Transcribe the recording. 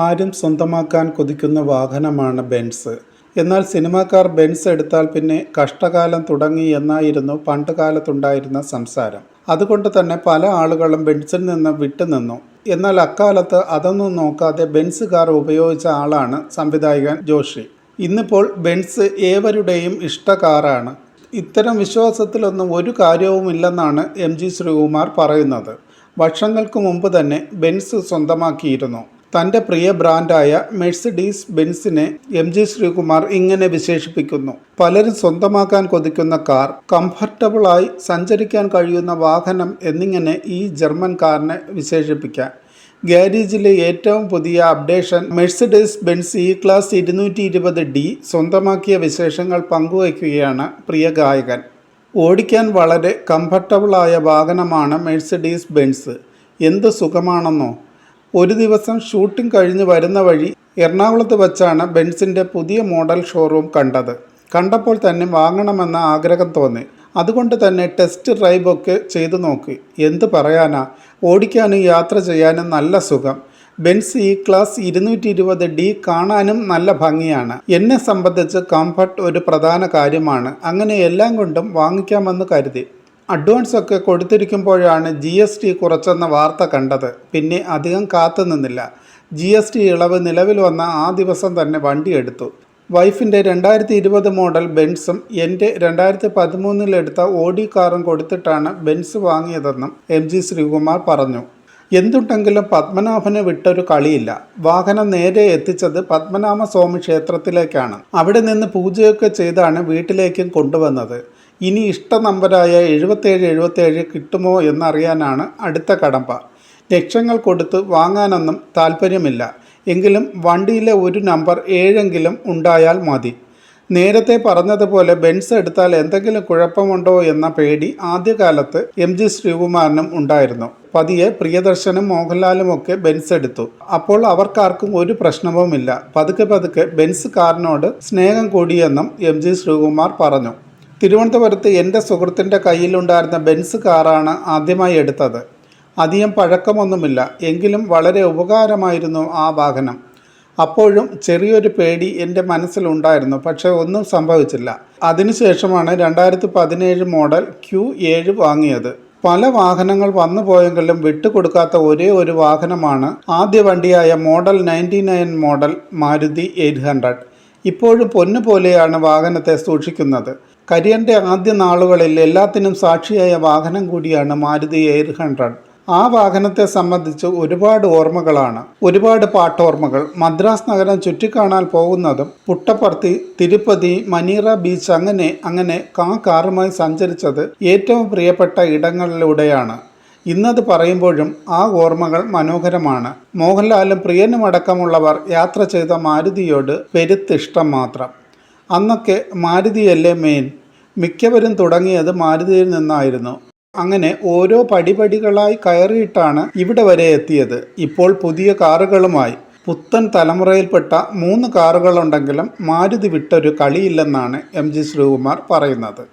ആരും സ്വന്തമാക്കാൻ കൊതിക്കുന്ന വാഹനമാണ് ബെൻസ്. എന്നാൽ സിനിമാക്കാർ ബെൻസ് എടുത്താൽ പിന്നെ കഷ്ടകാലം തുടങ്ങി എന്നായിരുന്നു പണ്ടുകാലത്തുണ്ടായിരുന്ന സംസാരം. അതുകൊണ്ട് തന്നെ പല ആളുകളും ബെൻസിൽ നിന്ന് വിട്ടുനിന്നു. എന്നാൽ അക്കാലത്ത് അതൊന്നും നോക്കാതെ ബെൻസ് കാർ ഉപയോഗിച്ച ആളാണ് സംവിധായകൻ ജോഷി. ഇന്നിപ്പോൾ ബെൻസ് ഏവരുടെയും ഇഷ്ട കാറാണ്. ഇത്തരം വിശ്വാസത്തിലൊന്നും ഒരു കാര്യവുമില്ലെന്നാണ് MG ശ്രീകുമാർ പറയുന്നത്. വർഷങ്ങൾക്ക് മുമ്പ് തന്നെ ബെൻസ് സ്വന്തമാക്കിയിരുന്നു. തൻ്റെ പ്രിയ ബ്രാൻഡായ മെഴ്സിഡീസ് ബെൻസിനെ MG ശ്രീകുമാർ ഇങ്ങനെ വിശേഷിപ്പിക്കുന്നു: പലരും സ്വന്തമാക്കാൻ കൊതിക്കുന്ന കാർ, കംഫർട്ടബിളായി സഞ്ചരിക്കാൻ കഴിയുന്ന വാഹനം എന്നിങ്ങനെ ഈ ജർമ്മൻ കാറിനെ വിശേഷിപ്പിക്കാം. ഗാരേജിലെ ഏറ്റവും പുതിയ അപ്ഡേഷൻ മെഴ്സിഡീസ് ബെൻസ് E-ക്ലാസ് 220D സ്വന്തമാക്കിയ വിശേഷങ്ങൾ പങ്കുവയ്ക്കുകയാണ് പ്രിയ ഗായകൻ. ഓടിക്കാൻ വളരെ കംഫർട്ടബിളായ വാഹനമാണ് മെഴ്സിഡീസ് ബെൻസ്. എന്ത് സുഖമാണെന്നോ! ഒരു ദിവസം ഷൂട്ടിംഗ് കഴിഞ്ഞ് വരുന്ന വഴി എറണാകുളത്ത് വച്ചാണ് ബെൻസിൻ്റെ പുതിയ മോഡൽ ഷോറൂം കണ്ടത്. കണ്ടപ്പോൾ തന്നെ വാങ്ങണമെന്ന ആഗ്രഹം തോന്നി. അതുകൊണ്ട് തന്നെ ടെസ്റ്റ് ഡ്രൈവൊക്കെ ചെയ്തു നോക്കി. എന്ത് പറയാനാ, ഓടിക്കാനും യാത്ര ചെയ്യാനും നല്ല സുഖം. ബെൻസ് E-ക്ലാസ് 220D കാണാനും നല്ല ഭംഗിയാണ്. എന്നെ സംബന്ധിച്ച് കംഫർട്ട് ഒരു പ്രധാന കാര്യമാണ്. അങ്ങനെ എല്ലാം കൊണ്ടും വാങ്ങിക്കാമെന്ന് കരുതി. അഡ്വാൻസ് ഒക്കെ കൊടുത്തിരിക്കുമ്പോഴാണ് GST കുറച്ചെന്ന വാർത്ത കണ്ടത്. പിന്നെ അധികം കാത്തു നിന്നില്ല. GST ഇളവ് നിലവിൽ വന്ന ആ ദിവസം തന്നെ വണ്ടി എടുത്തു. വൈഫിൻ്റെ 2020 മോഡൽ ബെൻസും എൻ്റെ 2013 എടുത്ത ഓഡി കാറും കൊടുത്തിട്ടാണ് ബെൻസ് വാങ്ങിയതെന്നും MG ശ്രീകുമാർ പറഞ്ഞു. എന്തുണ്ടെങ്കിലും പത്മനാഭന് വിട്ടൊരു കളിയില്ല. വാഹനം നേരെ എത്തിച്ചത് പത്മനാഭസ്വാമി ക്ഷേത്രത്തിലേക്കാണ്. അവിടെ നിന്ന് പൂജയൊക്കെ ചെയ്താണ് വീട്ടിലേക്കും കൊണ്ടുവന്നത്. ഇനി ഇഷ്ട നമ്പരായ 7777 കിട്ടുമോ എന്നറിയാനാണ് അടുത്ത കടമ്പ. ലക്ഷങ്ങൾ കൊടുത്ത് വാങ്ങാനൊന്നും താല്പര്യമില്ല. എങ്കിലും വണ്ടിയിലെ ഒരു നമ്പർ 7 ഉണ്ടായാൽ മതി. നേരത്തെ പറഞ്ഞതുപോലെ ബെൻസ് എടുത്താൽ എന്തെങ്കിലും കുഴപ്പമുണ്ടോ എന്ന പേടി ആദ്യകാലത്ത് MG ശ്രീകുമാറിനും ഉണ്ടായിരുന്നു. പതിയെ പ്രിയദർശനും മോഹൻലാലും ഒക്കെ ബെൻസ് എടുത്തു. അപ്പോൾ അവർക്കാർക്കും ഒരു പ്രശ്നവുമില്ല. പതുക്കെ പതുക്കെ ബെൻസ് കാറിനോട് സ്നേഹം കൂടിയെന്നും MG ശ്രീകുമാർ പറഞ്ഞു. തിരുവനന്തപുരത്ത് എൻ്റെ സുഹൃത്തിൻ്റെ കയ്യിലുണ്ടായിരുന്ന ബെൻസ് കാറാണ് ആദ്യമായി എടുത്തത്. അധികം പഴക്കമൊന്നുമില്ല. എങ്കിലും വളരെ ഉപകാരമായിരുന്നു ആ വാഹനം. അപ്പോഴും ചെറിയൊരു പേടി എൻ്റെ മനസ്സിലുണ്ടായിരുന്നു. പക്ഷേ ഒന്നും സംഭവിച്ചില്ല. അതിനുശേഷമാണ് 2017 മോഡൽ Q7 വാങ്ങിയത്. പല വാഹനങ്ങൾ വന്നു പോയെങ്കിലും വിട്ടുകൊടുക്കാത്ത ഒരേ ഒരു വാഹനമാണ് ആദ്യ വണ്ടിയായ മോഡൽ 99 മോഡൽ മാരുതി 800. ഇപ്പോഴും പൊന്നുപോലെയാണ് വാഹനത്തെ സൂക്ഷിക്കുന്നത്. കരിയറിൻ്റെ ആദ്യ നാളുകളിൽ എല്ലാത്തിനും സാക്ഷിയായ വാഹനം കൂടിയാണ് മാരുതി 800. ആ വാഹനത്തെ സംബന്ധിച്ച് ഒരുപാട് ഓർമ്മകളാണ്. ഒരുപാട് പാട്ടോർമ്മകൾ. മദ്രാസ് നഗരം ചുറ്റിക്കാണാൻ പോകുന്നതും പുട്ടപ്പർത്തി, തിരുപ്പതി, മനീറ ബീച്ച് അങ്ങനെ കാറുമായി സഞ്ചരിച്ചത് ഏറ്റവും പ്രിയപ്പെട്ട ഇടങ്ങളിലൂടെയാണ്. ഇന്നത് പറയുമ്പോഴും ആ ഓർമ്മകൾ മനോഹരമാണ്. മോഹൻലാലും പ്രിയനുമടക്കമുള്ളവർ യാത്ര ചെയ്ത മാരുതിയോട് പെരുത്തിഷ്ടം മാത്രം. അന്നൊക്കെ മാരുതിയല്ലേ മെയിൻ. മിക്കവരും തുടങ്ങിയത് മാരുതിയിൽ നിന്നായിരുന്നു. അങ്ങനെ ഓരോ പടിപടികളായി കയറിയിട്ടാണ് ഇവിടെ വരെ എത്തിയത്. ഇപ്പോൾ പുതിയ കാറുകളുമായി പുത്തൻ തലമുറയിൽപ്പെട്ട 3 കാറുകളുണ്ടെങ്കിലും മാരുതി വിട്ടൊരു കളിയില്ലെന്നാണ് MG ശ്രീകുമാർ പറയുന്നത്.